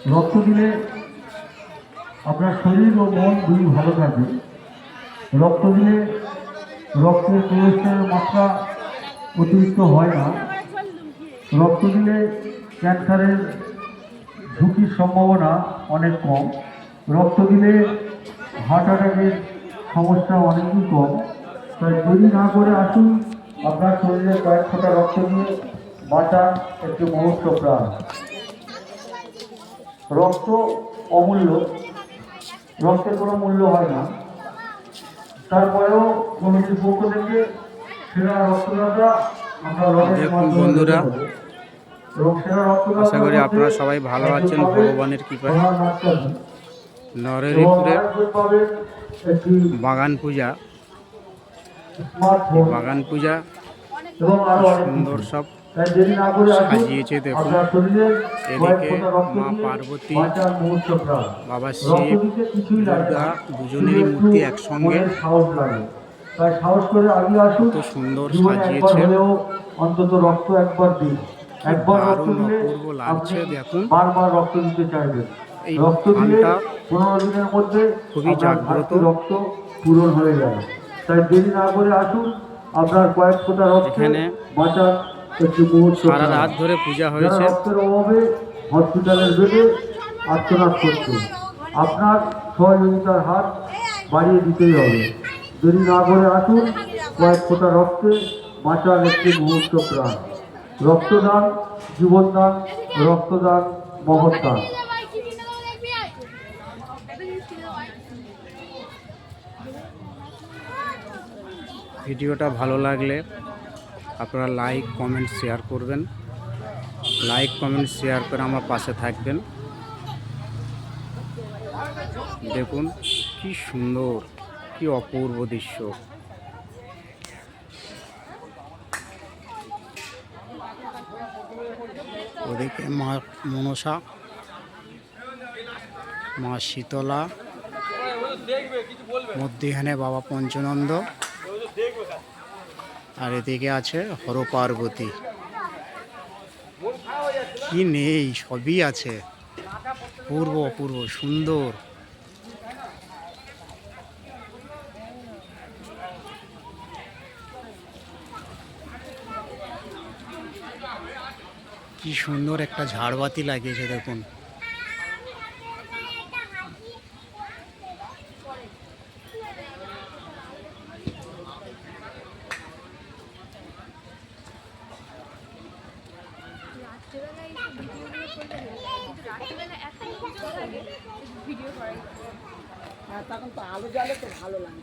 রক্ত দিলে আপনার শরীর ও মন দুই ভালো থাকবে। রক্ত দিলে রক্তের কোলেস্টেরলের মাত্রা অতিরিক্ত হয় না। রক্ত দিলে ক্যান্সারের ঝুঁকির সম্ভাবনা অনেক কম। রক্ত দিলে হার্ট অ্যাটাকের সমস্যা অনেকই কম। তাই দেরি না করে আসুন, আপনার শরীরে কয়েক ফোঁটা রক্ত দিয়ে বাঁচান একটি মুহূর্ত প্রাণ। রক্ত অমূল্য, রক্তের কোনো মূল্য হয় না। তারপরেও কমিটির পক্ষ থেকে সেরা রক্তদাতা আমরা দেখুন বন্ধুরা, আশা করি আপনারা সবাই ভালো আছেন ভগবানের কৃপায়। নরহরিপুরে বাগান পূজা, বাগান পূজা সুন্দর সব সাজিয়েছে। দেখুন এদিকে মা পার্বতী, বাবা শিব, দুর্গা দুজনেরই মূর্তি একসঙ্গে কত সুন্দর সাজিয়েছে। অন্তত রক্ত একবার দিন, দারুণ অপূর্ব লাগছে। দেখুন বারবার রক্ত দিতে চাইবেন। এই রক্ত দিলে 15 দিনের মধ্যে খুবই জাগ্রত। রক্ত পূরণ হয়ে যাবে। তাই দেরি না করে আসুন, আপনার কয়েক ফোঁটা রক্ত এখানে বাঁচার একটি মুহূর্ত। সারা রাত ধরে পূজা হয়েছে। রক্তের অভাবে হসপিটালের বেডে আত্মনাদ করছে, আপনার সহযোগিতার হাত বাড়িয়ে দিতেই হবে। দেরি না করে আসুন, কয়েক ফোঁটা রক্তে বাঁচার একটি মুহূর্ত প্রাণ। রক্তদান জীবনদান, রক্তদান মহৎদান। ভিডিওটা ভালো লাগলে আপনারা লাইক কমেন্ট শেয়ার করবেন। লাইক কমেন্ট শেয়ার করে আমার পাশে থাকবেন। দেখুন কি সুন্দর, কি অপূর্ব দৃশ্য। ওদিকে মা মনসা, মা শীতলা, মধ্যখানে বাবা পঞ্চনন্দ, আর এদিকে আছে হর পার্বতী। কি নেই, সবই আছে। পূর্ব অপূর্ব সুন্দর। কি সুন্দর একটা ঝাড়বাতি লাগিয়েছে দেখুন। তখন তো আলো জ্বলে তো ভালো লাগে।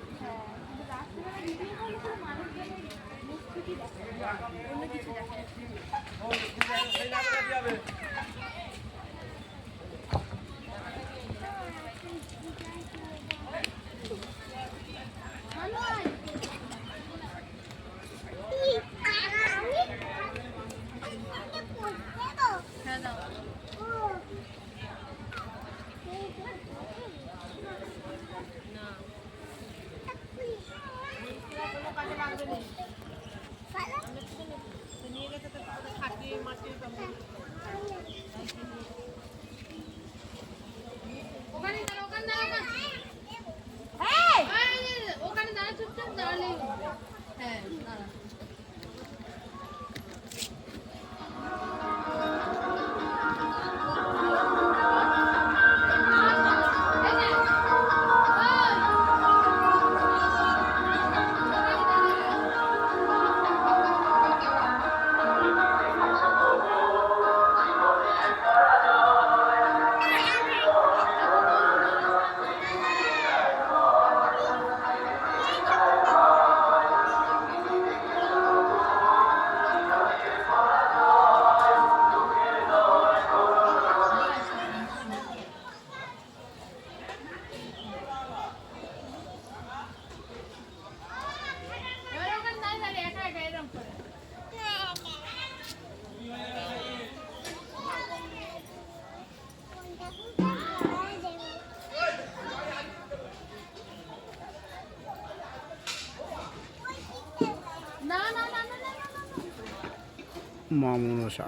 মা মনসা।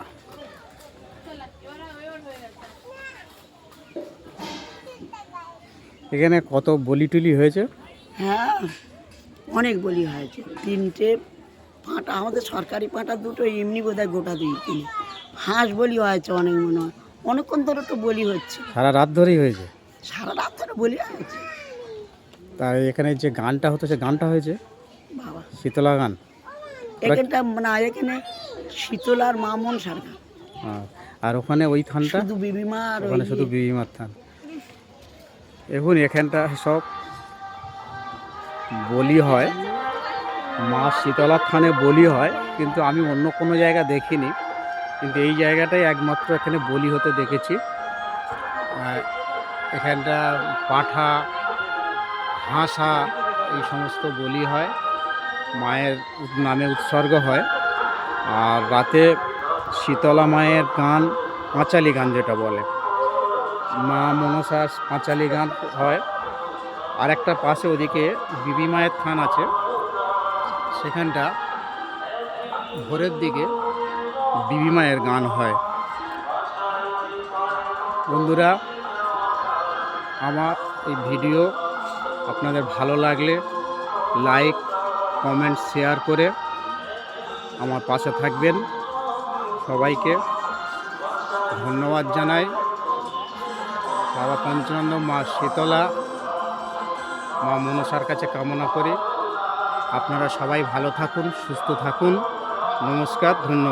এখানে কত বলি টুলি হয়েছে? হ্যাঁ, অনেক বলি হয়েছে। 3টে পাঁঠা, আমাদের সরকারি পাঁঠা 2টো, এমনি বোধহয় গোটা 2-3। হাঁস বলি হয়েছে অনেক, মনে হয় অনেকক্ষণ ধরে তো বলি হচ্ছে, সারা রাত ধরেই হয়েছে। সারা রাত ধরে বলি হয়েছে। তার এখানে যে গানটা হতো সে গানটা হয়েছে বাবা, শীতলা গান। এখানটা না, এখানে শীতলার মামন সরকার, আর ওখানে ওই থানটা, শুধু বিবিমা আর ওখানে শুধু বিবিমার থান। এখন এখানটা সব বলি হয়, মা শীতলার থানে বলি হয়, কিন্তু আমি অন্য কোনো জায়গা দেখিনি, কিন্তু এই জায়গাটাই একমাত্র এখানে বলি হতে দেখেছি। আর এখানটা পাঠা, হাঁসা এই সমস্ত বলি হয়, মায়ের নামে উৎসর্গ হয়। আর রাতে শীতলা মায়ের গান, পাঁচালি গান যেটা বলে, মা মনসার পাঁচালি গান হয়। আর একটা পাশে ওদিকে বিবি মায়ের থান আছে, সেখানটা ভোরের দিকে বিবি মায়ের গান হয়। বন্ধুরা, আমার এই ভিডিও আপনাদের ভালো লাগলে লাইক, কমেন্ট, শেয়ার করে আমার পাশে থাকবেন। সবাইকে ধন্যবাদ জানাই। বাবা পঞ্চানন্দ, মা শীতলা, মা মনসার কাছে কামনা করি আপনারা সবাই ভালো থাকুন, সুস্থ থাকুন। নমস্কার, ধন্যবাদ।